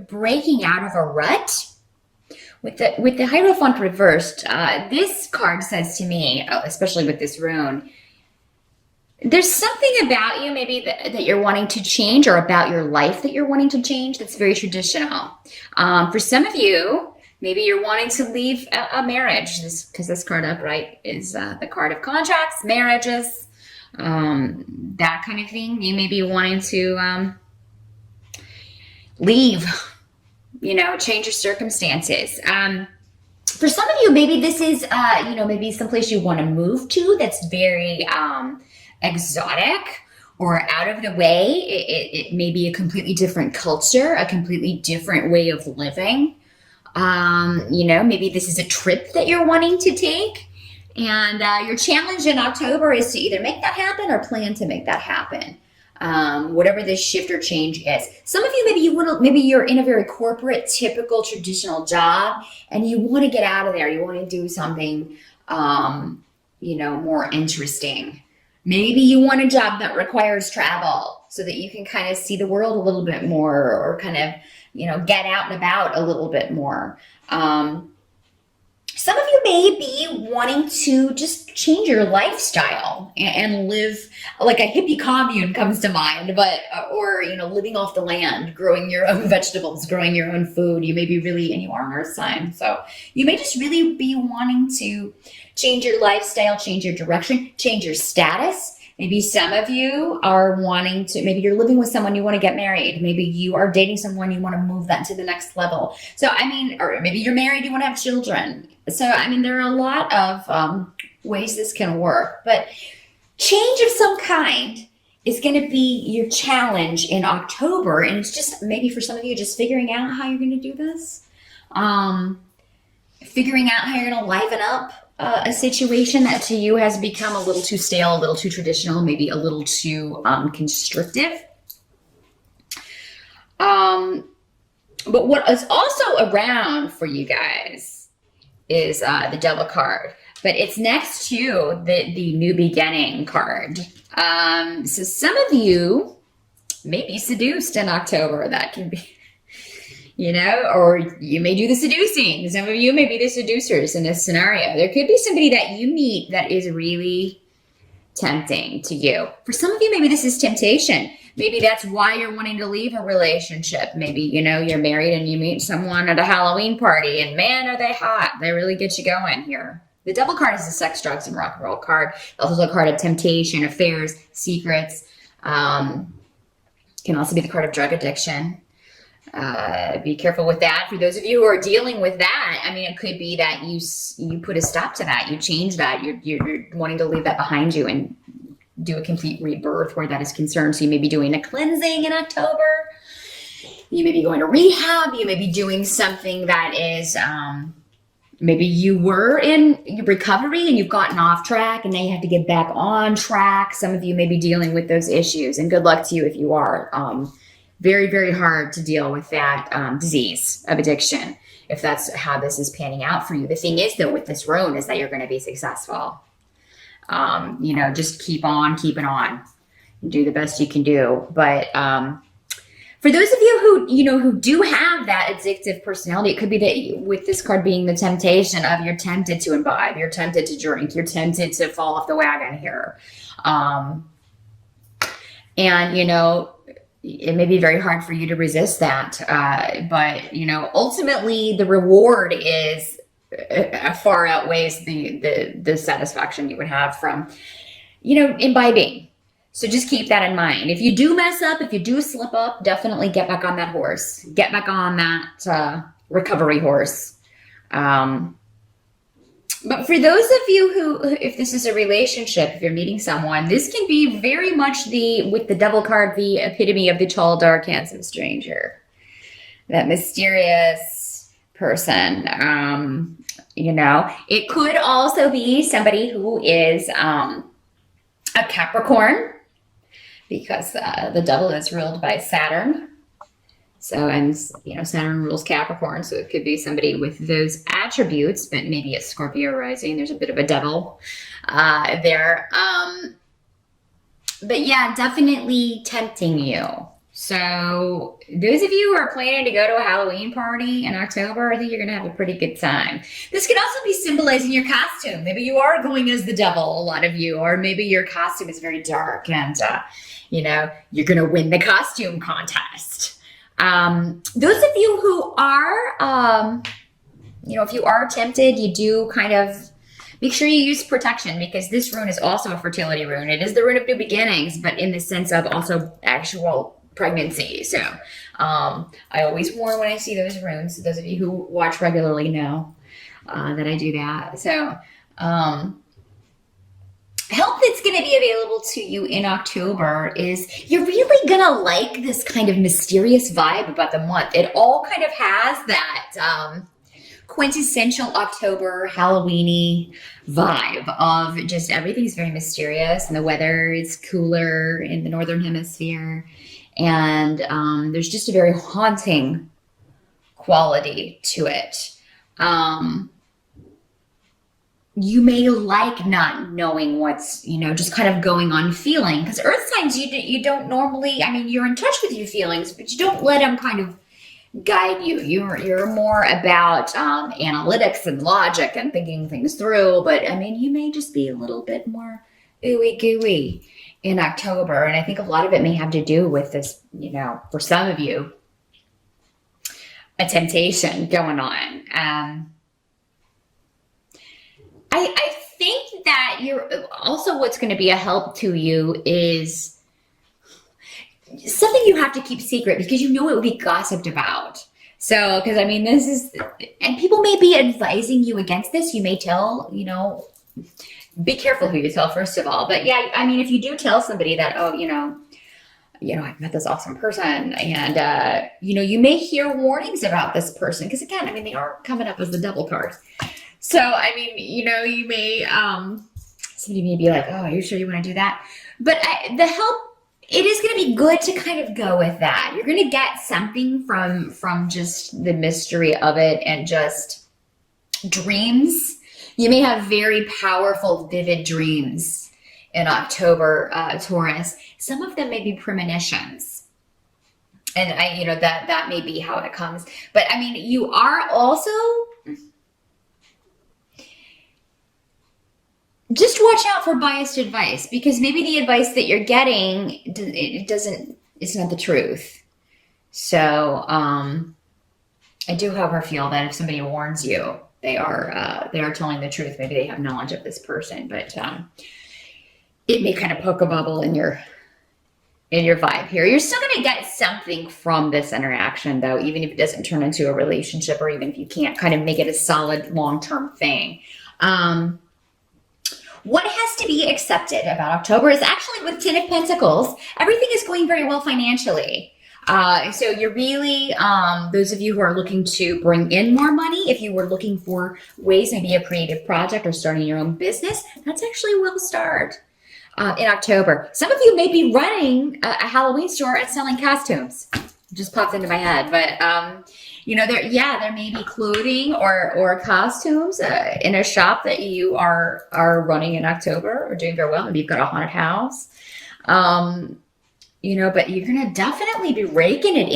breaking out of a rut. With the Hierophant reversed, this card says to me, especially with this rune, there's something about you maybe that you're wanting to change, or about your life that you're wanting to change, that's very traditional. For some of you, maybe you're wanting to leave a marriage, because this card upright is the card of contracts, marriages, that kind of thing. You may be wanting to leave, change your circumstances. For some of you, maybe this is, maybe someplace you want to move to that's very exotic or out of the way. It may be a completely different culture, a completely different way of living. Maybe this is a trip that you're wanting to take. And your challenge in October is to either make that happen or plan to make that happen. Whatever this shift or change is. Some of you, maybe you're in a very corporate, typical, traditional job, and you want to get out of there. You want to do something, more interesting. Maybe you want a job that requires travel so that you can kind of see the world a little bit more, or kind of, get out and about a little bit more. Some of you may be wanting to just change your lifestyle and live like a hippie commune comes to mind, or living off the land, growing your own vegetables, growing your own food. You may be really, and you are an earth sign, so you may just really be wanting to change your lifestyle, change your direction, change your status. Maybe some of you are wanting to, maybe you're living with someone, you want to get married. Maybe you are dating someone, you want to move that to the next level. So, or maybe you're married, you want to have children. So, there are a lot of ways this can work, but change of some kind is going to be your challenge in October. And it's just, maybe for some of you, just figuring out how you're going to do this. Figuring out how you're going to liven up a situation that to you has become a little too stale, a little too traditional, maybe a little too constrictive. But what is also around for you guys is the Devil card, but it's next to the New Beginning card. So some of you may be seduced in October. That can be, or you may do the seducing. Some of you may be the seducers in this scenario. There could be somebody that you meet that is really tempting to you. For some of you, maybe this is temptation. Maybe that's why you're wanting to leave a relationship. Maybe, you're married and you meet someone at a Halloween party, and man, are they hot. They really get you going here. The Devil card is a sex, drugs, and rock and roll card. Also a card of temptation, affairs, secrets. Can also be the card of drug addiction. Be careful with that. For those of you who are dealing with that, it could be that you put a stop to that. You change that. You're wanting to leave that behind you and do a complete rebirth where that is concerned. So you may be doing a cleansing in October. You may be going to rehab. You may be doing something that is, maybe you were in recovery and you've gotten off track and now you have to get back on track. Some of you may be dealing with those issues, and good luck to you if you are. Very, very hard to deal with that disease of addiction, if that's how this is panning out for you. The thing is, though, with this rune is that you're going to be successful. Just keep on keeping on and do the best you can do. But for those of you who do have that addictive personality, it could be that with this card being the temptation of you're tempted to imbibe, you're tempted to drink, you're tempted to fall off the wagon here. It may be very hard for you to resist that. But ultimately the reward is far outweighs the satisfaction you would have from, imbibing. So just keep that in mind. If you do mess up, if you do slip up, definitely get back on that horse. Get back on that recovery horse. But for those of you who, if this is a relationship, if you're meeting someone, this can be very much with the Devil card, the epitome of the tall, dark, handsome stranger. That mysterious person. It could also be somebody who is a Capricorn, because the Devil is ruled by Saturn. So, and Saturn rules Capricorn, so it could be somebody with those attributes, but maybe a Scorpio rising. There's a bit of a Devil there. But yeah, definitely tempting you. So those of you who are planning to go to a Halloween party in October, I think you're going to have a pretty good time. This can also be symbolizing your costume. Maybe you are going as the devil, a lot of you, or maybe your costume is very dark and, you're going to win the costume contest. Those of you who are, if you are tempted, you do kind of make sure you use protection, because this rune is also a fertility rune. It is the rune of new beginnings, but in the sense of also actual pregnancy. So I always warn when I see those runes. Those of you who watch regularly know that I do that. So help that's going to be available to you in October is you're really going to like this kind of mysterious vibe about the month. It all kind of has that quintessential October Halloween-y vibe of just everything's very mysterious and the weather is cooler in the northern hemisphere, and there's just a very haunting quality to it. You may like not knowing what's just kind of going on, feeling, because earth signs, you don't normally, you're in touch with your feelings, but you don't let them kind of guide you. You're more about analytics and logic and thinking things through, but you may just be a little bit more ooey gooey in October, and I think a lot of it may have to do with this, for some of you, a temptation going on. I think that you're also, what's going to be a help to you is something you have to keep secret, because it would be gossiped about. So, because this is, and people may be advising you against this. You may tell, be careful who you tell, first of all. But yeah, if you do tell somebody that, I've met this awesome person, and you may hear warnings about this person, because again, they are coming up as the devil card. So, you may, somebody may be like, oh, are you sure you want to do that? But the help, it is going to be good to kind of go with that. You're going to get something from just the mystery of it, and just dreams. You may have very powerful, vivid dreams in October, Taurus. Some of them may be premonitions. And that may be how it comes. But you are also, just watch out for biased advice, because maybe the advice that you're getting, it's not the truth. So I do, however, feel that if somebody warns you, they are telling the truth. Maybe they have knowledge of this person, but it may kind of poke a bubble in your vibe here. You're still going to get something from this interaction, though, even if it doesn't turn into a relationship, or even if you can't kind of make it a solid long-term thing. What has to be accepted about October is actually, with Ten of Pentacles, everything is going very well financially. So you're really, those of you who are looking to bring in more money, if you were looking for ways, maybe a creative project or starting your own business, that's actually will start in October. Some of you may be running a Halloween store and selling costumes. It just popped into my head, but there may be clothing or costumes in a shop that you are running in October, or doing very well. Maybe you've got a haunted house. But you're going to definitely be raking it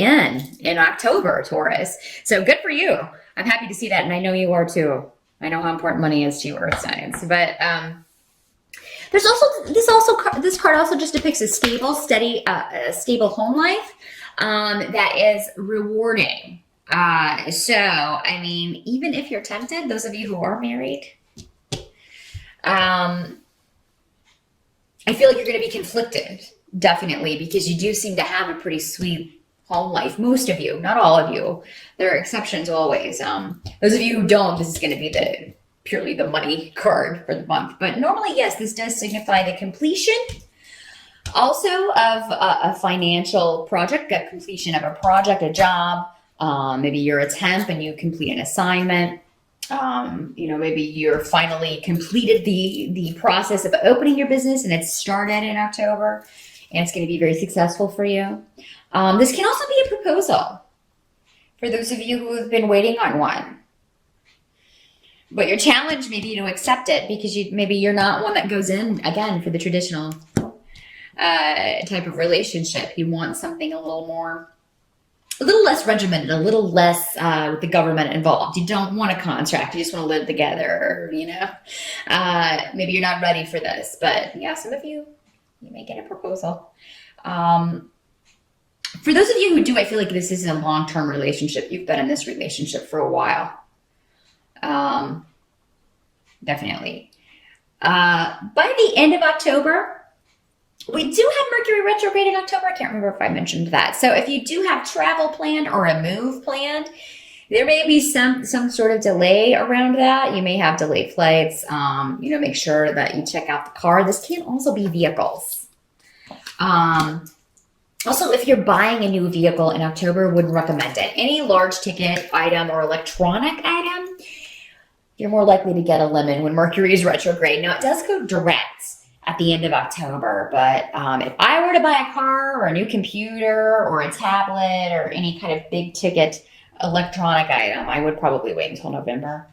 in October, Taurus. So good for you. I'm happy to see that. And I know you are too. I know how important money is to you, earth signs. But there's also, this card also just depicts a stable, steady, stable home life that is rewarding. Even if you're tempted, those of you who are married, I feel like you're going to be conflicted. Definitely, because you do seem to have a pretty sweet home life. Most of you, not all of you. There are exceptions always. Those of you who don't, this is going to be purely the money card for the month. But normally, yes, this does signify the completion also of a financial project, a completion of a project, a job. Maybe you're a temp and you complete an assignment. Maybe you're finally completed the process of opening your business and it's started in October. And it's going to be very successful for you. This can also be a proposal for those of you who have been waiting on one. But your challenge may be to accept it, because maybe you're not one that goes in, again, for the traditional type of relationship. You want something a little less regimented, a little less with the government involved. You don't want a contract. You just want to live together, you know. Maybe you're not ready for this, but yeah, some of you may get a proposal. For those of you who do, I feel like this is a long-term relationship. You've been in this relationship for a while. Definitely. By the end of October, we do have Mercury retrograde in October. I can't remember if I mentioned that. So if you do have travel planned or a move planned, there may be some sort of delay around that. You may have delayed flights. Make sure that you check out the car. This can also be vehicles. Also, if you're buying a new vehicle in October, wouldn't recommend it. Any large ticket item or electronic item, you're more likely to get a lemon when Mercury is retrograde. Now, it does go direct at the end of October, but if I were to buy a car or a new computer or a tablet or any kind of big ticket electronic item, I would probably wait until November.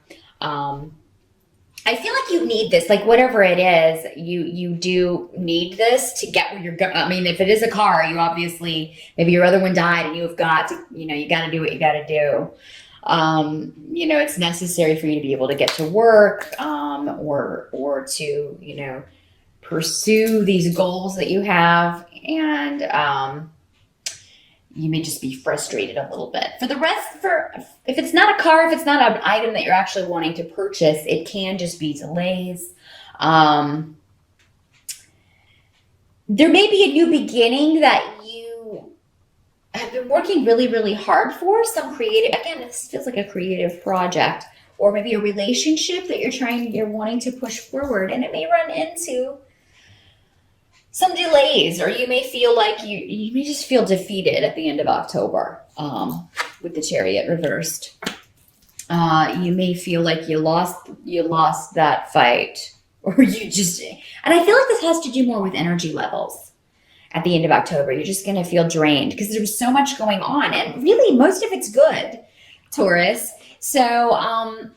I feel like you need this, like whatever it is, you do need this to get where you're going. I mean, if it is a car, you obviously, maybe your other one died and you've got to, you got to do what you got to do. It's necessary for you to be able to get to work, or to, pursue these goals that you have. And, you may just be frustrated a little bit. For the rest, if it's not a car, if it's not an item that you're actually wanting to purchase, it can just be delays. There may be a new beginning that you have been working really, really hard for. Some creative, again, this feels like a creative project, or maybe a relationship that you're wanting to push forward, and it may run into some delays, or you may feel like you may just feel defeated at the end of October with the Chariot reversed. You may feel like you lost that fight, or and I feel like this has to do more with energy levels at the end of October. You're just going to feel drained because there's so much going on, and really most of it's good, Taurus. So,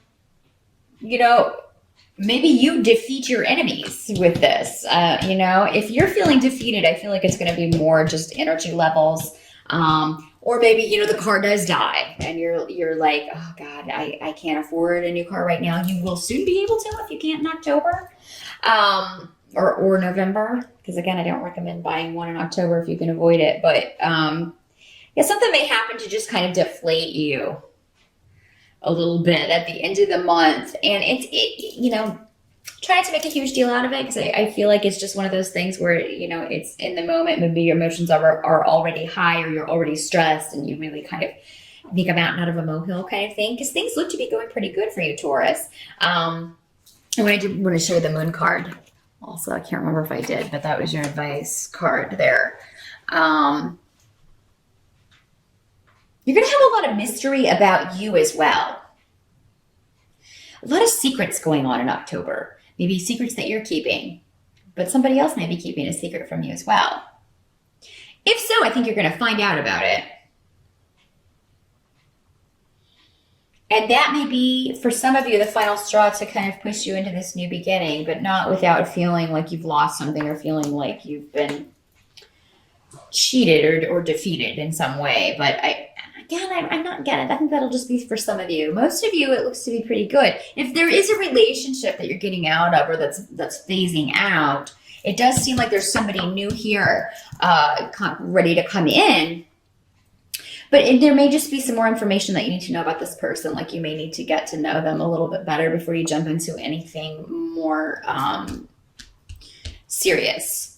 maybe you defeat your enemies with this. If you're feeling defeated, I feel like it's going to be more just energy levels. Or maybe, the car does die and you're like, oh God, I can't afford a new car right now. You will soon be able to if you can't in October, or November. Because again, I don't recommend buying one in October if you can avoid it. But something may happen to just kind of deflate you a little bit at the end of the month, and try not to make a huge deal out of it, because I feel like it's just one of those things where it's in the moment. Maybe your emotions are already high, or you're already stressed, and you really kind of make a mountain out of a molehill kind of thing, because things look to be going pretty good for you, Taurus. And when I did want to show the moon card, also I can't remember if I did, but that was your advice card there. You're going to have a lot of mystery about you as well. A lot of secrets going on in October. Maybe secrets that you're keeping, but somebody else may be keeping a secret from you as well. If so, I think you're going to find out about it. And that may be, for some of you, the final straw to kind of push you into this new beginning, but not without feeling like you've lost something, or feeling like you've been cheated or defeated in some way. But I'm not getting it. I think that'll just be for some of you. Most of you, it looks to be pretty good. If there is a relationship that you're getting out of, or that's phasing out, it does seem like there's somebody new here ready to come in. But there may just be some more information that you need to know about this person. Like, you may need to get to know them a little bit better before you jump into anything more serious.